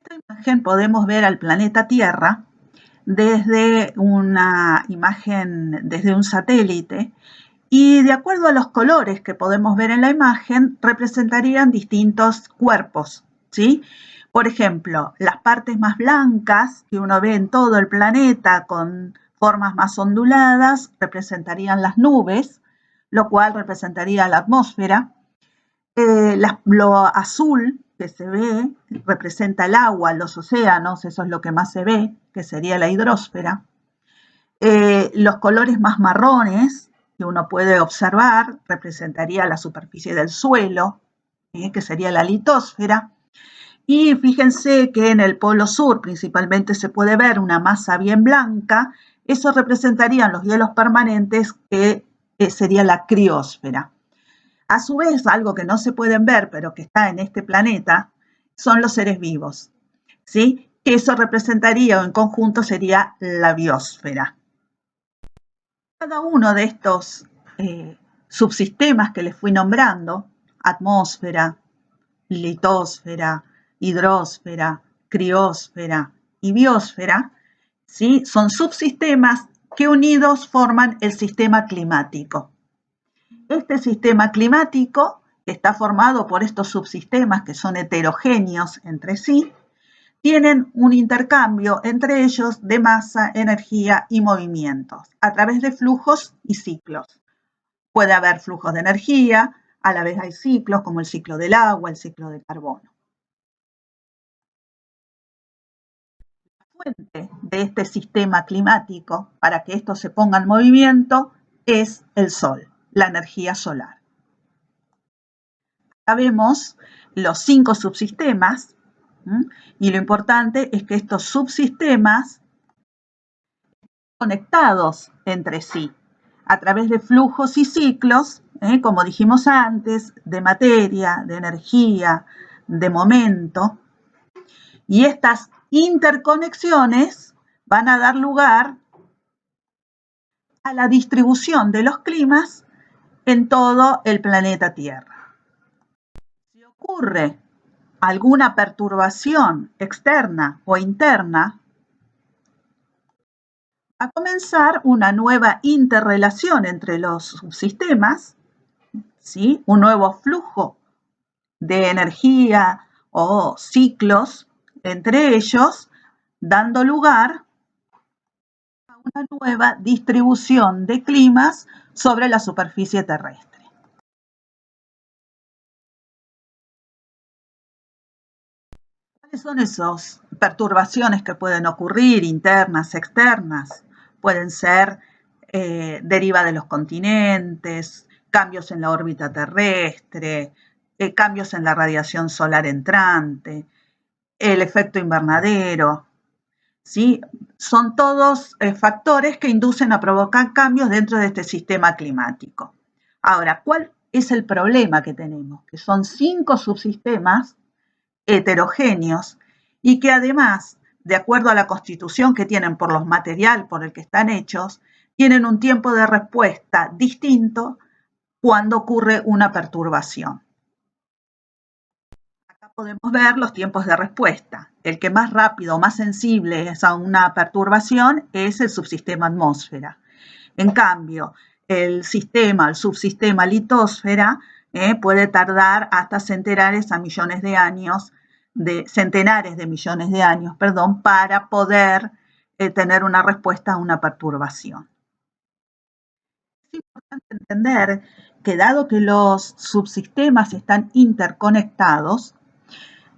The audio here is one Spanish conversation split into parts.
En esta imagen podemos ver al planeta Tierra desde una imagen, desde un satélite, y de acuerdo a los colores que podemos ver en la imagen, representarían distintos cuerpos, ¿sí? Por ejemplo, las partes más blancas que uno ve en todo el planeta con formas más onduladas representarían las nubes, lo cual representaría la atmósfera. Lo azul que se ve representa el agua, los océanos, eso es lo que más se ve, que sería la hidrósfera. Los colores más marrones que uno puede observar representaría la superficie del suelo, que sería la litósfera. Y fíjense que en el polo sur principalmente se puede ver una masa bien blanca, eso representarían los hielos permanentes, que sería la criósfera. A su vez, algo que no se pueden ver, pero que está en este planeta, son los seres vivos, ¿sí? Que eso representaría, o en conjunto sería la biosfera. Cada uno de estos subsistemas que les fui nombrando, atmósfera, litósfera, hidrósfera, criósfera y biosfera, ¿sí? Son subsistemas que unidos forman el sistema climático. Este sistema climático, que está formado por estos subsistemas que son heterogéneos entre sí, tienen un intercambio entre ellos de masa, energía y movimientos a través de flujos y ciclos. Puede haber flujos de energía, a la vez hay ciclos como el ciclo del agua, el ciclo del carbono. La fuente de este sistema climático, para que esto se ponga en movimiento, es el Sol, la energía solar. Acá vemos los 5 subsistemas, y lo importante es que estos subsistemas están conectados entre sí a través de flujos y ciclos, como dijimos antes, de materia, de energía, de momento, y estas interconexiones van a dar lugar a la distribución de los climas en todo el planeta Tierra. Si ocurre alguna perturbación externa o interna, va a comenzar una nueva interrelación entre los subsistemas, ¿sí? Un nuevo flujo de energía o ciclos entre ellos, dando lugar a una nueva distribución de climas sobre la superficie terrestre. ¿Cuáles son esas perturbaciones que pueden ocurrir, internas, externas? Pueden ser deriva de los continentes, cambios en la órbita terrestre, cambios en la radiación solar entrante, el efecto invernadero, ¿sí? Son todos factores que inducen a provocar cambios dentro de este sistema climático. Ahora, ¿cuál es el problema que tenemos? Que son 5 subsistemas heterogéneos y que además, de acuerdo a la constitución que tienen por los material por el que están hechos, tienen un tiempo de respuesta distinto cuando ocurre una perturbación. Acá podemos ver los tiempos de respuesta. El que más rápido o más sensible es a una perturbación es el subsistema atmósfera. En cambio, el subsistema litósfera puede tardar hasta centenares de millones de años, para poder tener una respuesta a una perturbación. Es importante entender que dado que los subsistemas están interconectados,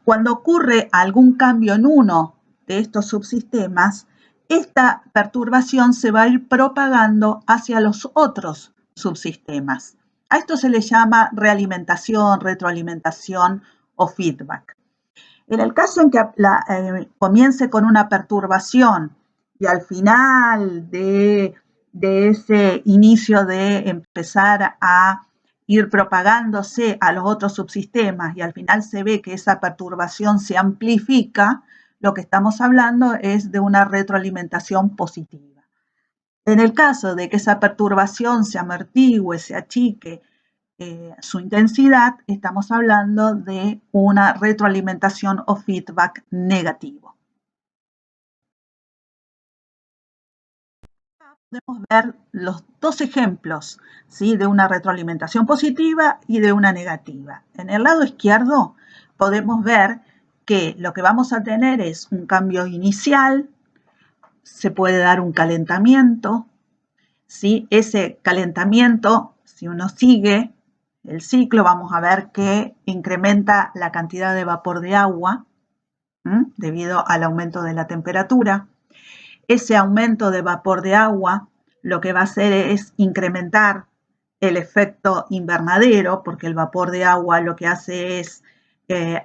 cuando ocurre algún cambio en uno de estos subsistemas, esta perturbación se va a ir propagando hacia los otros subsistemas. A esto se le llama realimentación, retroalimentación o feedback. En el caso en que comience con una perturbación y al final de ese inicio de empezar a ir propagándose a los otros subsistemas y al final se ve que esa perturbación se amplifica, lo que estamos hablando es de una retroalimentación positiva. En el caso de que esa perturbación se amortigüe, se achique su intensidad, estamos hablando de una retroalimentación o feedback negativo. Podemos ver los dos ejemplos, ¿sí?, de una retroalimentación positiva y de una negativa. En el lado izquierdo podemos ver que lo que vamos a tener es un cambio inicial, se puede dar un calentamiento, ¿sí? Ese calentamiento, si uno sigue el ciclo, vamos a ver que incrementa la cantidad de vapor de agua debido al aumento de la temperatura. Ese aumento de vapor de agua lo que va a hacer es incrementar el efecto invernadero, porque el vapor de agua lo que hace es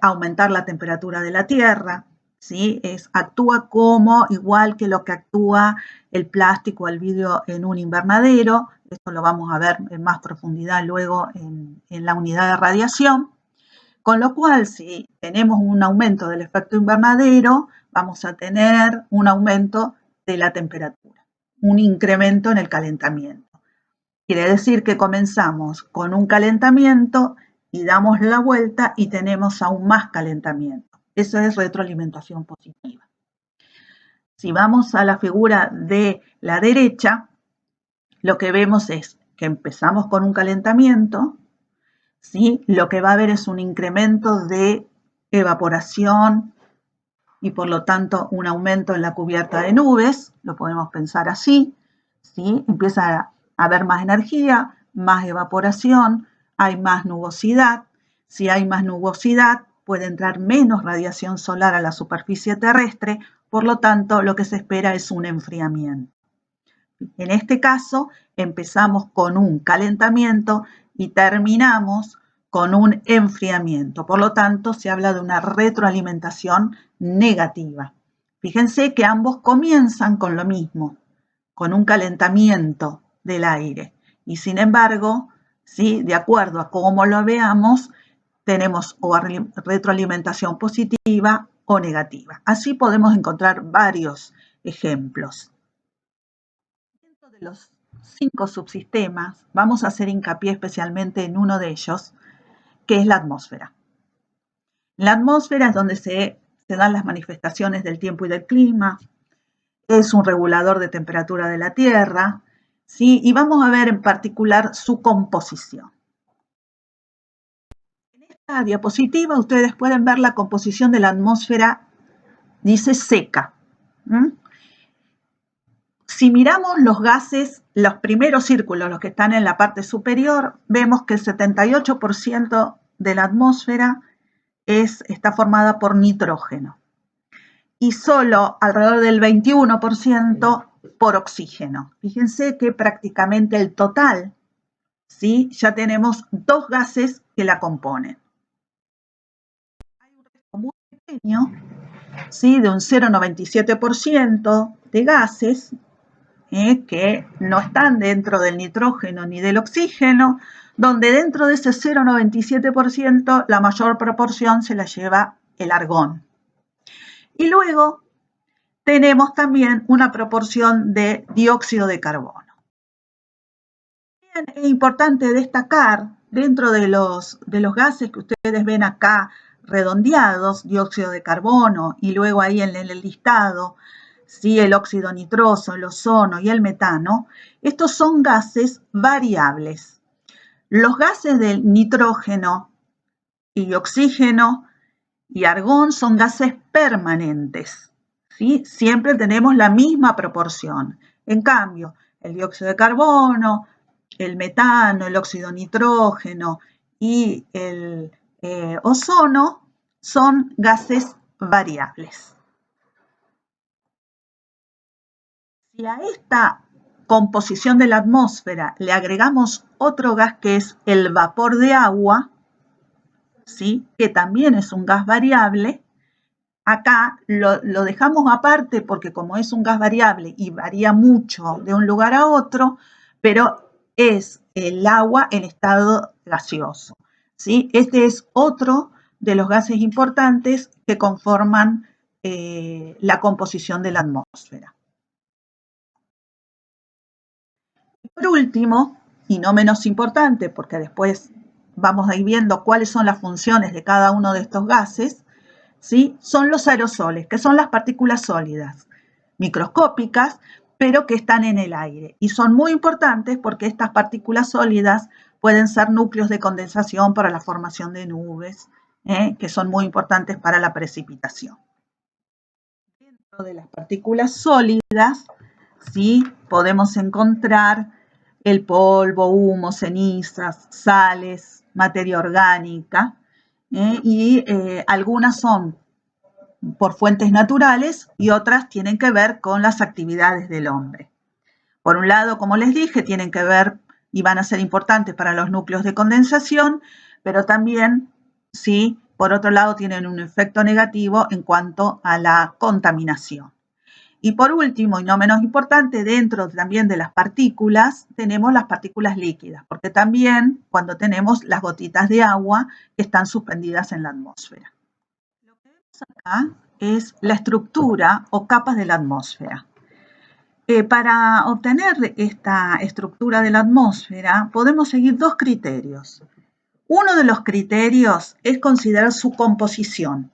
aumentar la temperatura de la Tierra, ¿sí? Actúa como igual que lo que actúa el plástico o el vidrio en un invernadero. Esto lo vamos a ver en más profundidad luego en la unidad de radiación. Con lo cual, si tenemos un aumento del efecto invernadero, vamos a tener un aumento de la temperatura, un incremento en el calentamiento. Quiere decir que comenzamos con un calentamiento y damos la vuelta y tenemos aún más calentamiento. Eso es retroalimentación positiva. Si vamos a la figura de la derecha, lo que vemos es que empezamos con un calentamiento, ¿sí? Lo que va a haber es un incremento de evaporación y por lo tanto un aumento en la cubierta de nubes, lo podemos pensar así, ¿sí? Empieza a haber más energía, más evaporación, hay más nubosidad. Si hay más nubosidad, puede entrar menos radiación solar a la superficie terrestre, por lo tanto, lo que se espera es un enfriamiento. En este caso, empezamos con un calentamiento y terminamos con un enfriamiento. Por lo tanto, se habla de una retroalimentación negativa. Fíjense que ambos comienzan con lo mismo, con un calentamiento del aire. Y sin embargo, ¿sí?, de acuerdo a cómo lo veamos, tenemos o retroalimentación positiva o negativa. Así podemos encontrar varios ejemplos. Dentro de los 5 subsistemas, vamos a hacer hincapié especialmente en uno de ellos, que es la atmósfera. La atmósfera es donde se dan las manifestaciones del tiempo y del clima, es un regulador de temperatura de la Tierra, ¿sí? Y vamos a ver en particular su composición. En esta diapositiva ustedes pueden ver la composición de la atmósfera, dice seca. Si miramos los gases, los primeros círculos, los que están en la parte superior, vemos que el 78% de la atmósfera está formada por nitrógeno y solo alrededor del 21% por oxígeno. Fíjense que prácticamente el total, ¿sí?, ya tenemos 2 gases que la componen. Hay un resto muy pequeño, ¿sí?, de un 0,97% de gases que no están dentro del nitrógeno ni del oxígeno, donde dentro de ese 0,97% la mayor proporción se la lleva el argón. Y luego tenemos también una proporción de dióxido de carbono. Bien, es importante destacar, dentro de los gases que ustedes ven acá redondeados, dióxido de carbono, y luego ahí en el listado, ¿sí?, el óxido nitroso, el ozono y el metano, estos son gases variables. Los gases del nitrógeno y oxígeno y argón son gases permanentes, ¿sí? Siempre tenemos la misma proporción. En cambio, el dióxido de carbono, el metano, el óxido nitrógeno y el ozono son gases variables. Si a esta composición de la atmósfera le agregamos otro gas que es el vapor de agua, ¿sí?, que también es un gas variable, acá lo dejamos aparte porque como es un gas variable y varía mucho de un lugar a otro, pero es el agua en estado gaseoso, ¿sí? Este es otro de los gases importantes que conforman la composición de la atmósfera. Por último, y no menos importante, porque después vamos a ir viendo cuáles son las funciones de cada uno de estos gases, ¿sí? Son los aerosoles, que son las partículas sólidas, microscópicas, pero que están en el aire. Y son muy importantes porque estas partículas sólidas pueden ser núcleos de condensación para la formación de nubes, que son muy importantes para la precipitación. Dentro de las partículas sólidas, ¿sí? Podemos encontrar el polvo, humo, cenizas, sales, materia orgánica, y algunas son por fuentes naturales y otras tienen que ver con las actividades del hombre. Por un lado, como les dije, tienen que ver y van a ser importantes para los núcleos de condensación, pero también, sí, por otro lado, tienen un efecto negativo en cuanto a la contaminación. Y por último, y no menos importante, dentro también de las partículas, tenemos las partículas líquidas, porque también cuando tenemos las gotitas de agua que están suspendidas en la atmósfera. Lo que vemos acá es la estructura o capas de la atmósfera. Para obtener esta estructura de la atmósfera podemos seguir dos criterios. Uno de los criterios es considerar su composición.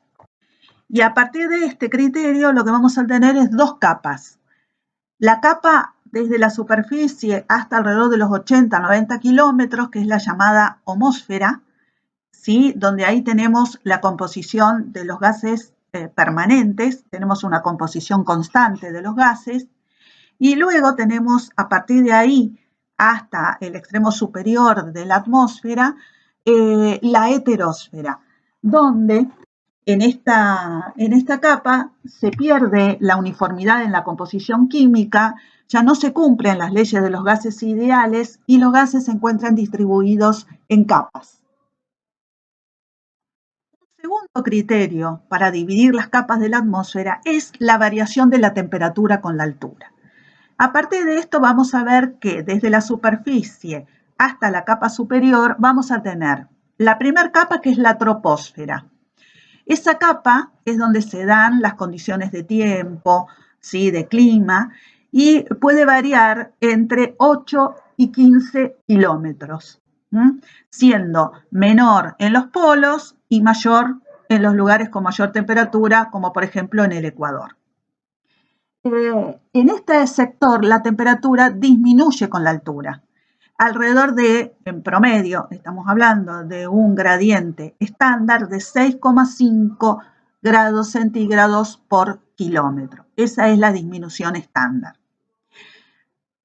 Y a partir de este criterio lo que vamos a tener es dos capas. La capa desde la superficie hasta alrededor de los 80-90 kilómetros, que es la llamada homósfera, ¿sí? Donde ahí tenemos la composición de los gases permanentes, tenemos una composición constante de los gases, y luego tenemos a partir de ahí hasta el extremo superior de la atmósfera, la heterosfera, donde en esta capa se pierde la uniformidad en la composición química, ya no se cumplen las leyes de los gases ideales y los gases se encuentran distribuidos en capas. Un segundo criterio para dividir las capas de la atmósfera es la variación de la temperatura con la altura. A partir de esto vamos a ver que desde la superficie hasta la capa superior vamos a tener la primera capa, que es la troposfera. Esa capa es donde se dan las condiciones de tiempo, ¿sí? De clima, y puede variar entre 8 y 15 kilómetros, siendo menor en los polos y mayor en los lugares con mayor temperatura, como por ejemplo en el Ecuador. En este sector la temperatura disminuye con la altura. Alrededor de, en promedio, estamos hablando de un gradiente estándar de 6,5 grados centígrados por kilómetro. Esa es la disminución estándar.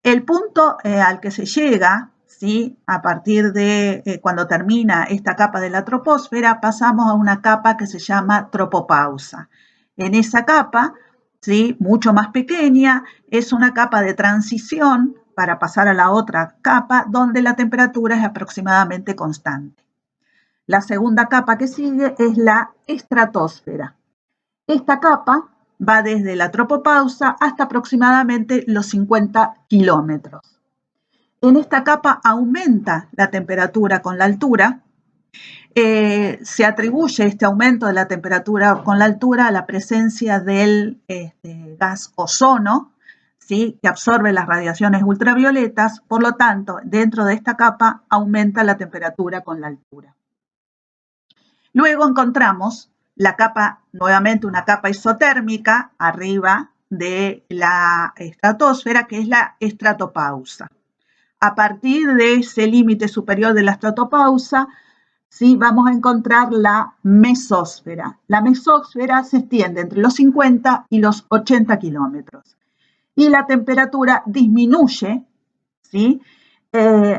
El punto al que se llega, ¿sí? A partir de cuando termina esta capa de la troposfera, pasamos a una capa que se llama tropopausa. En esa capa, ¿sí? Mucho más pequeña, es una capa de transición para pasar a la otra capa donde la temperatura es aproximadamente constante. La segunda capa que sigue es la estratosfera. Esta capa va desde la tropopausa hasta aproximadamente los 50 kilómetros. En esta capa aumenta la temperatura con la altura. Se atribuye este aumento de la temperatura con la altura a la presencia del gas ozono, ¿sí? Que absorbe las radiaciones ultravioletas, por lo tanto, dentro de esta capa aumenta la temperatura con la altura. Luego encontramos la capa, nuevamente una capa isotérmica, arriba de la estratosfera, que es la estratopausa. A partir de ese límite superior de la estratopausa, ¿sí? Vamos a encontrar la mesósfera. La mesósfera se extiende entre los 50 y los 80 kilómetros. Y la temperatura disminuye, ¿sí?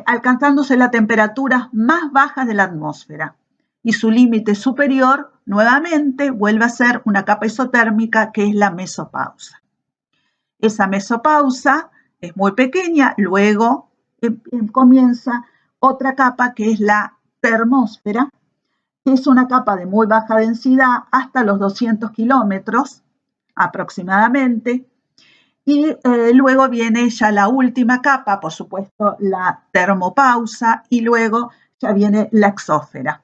Alcanzándose las temperaturas más bajas de la atmósfera. Y su límite superior, nuevamente, vuelve a ser una capa isotérmica, que es la mesopausa. Esa mesopausa es muy pequeña, luego comienza otra capa que es la termósfera, que es una capa de muy baja densidad hasta los 200 kilómetros aproximadamente, y luego viene ya la última capa, por supuesto, la termopausa, y luego ya viene la exósfera.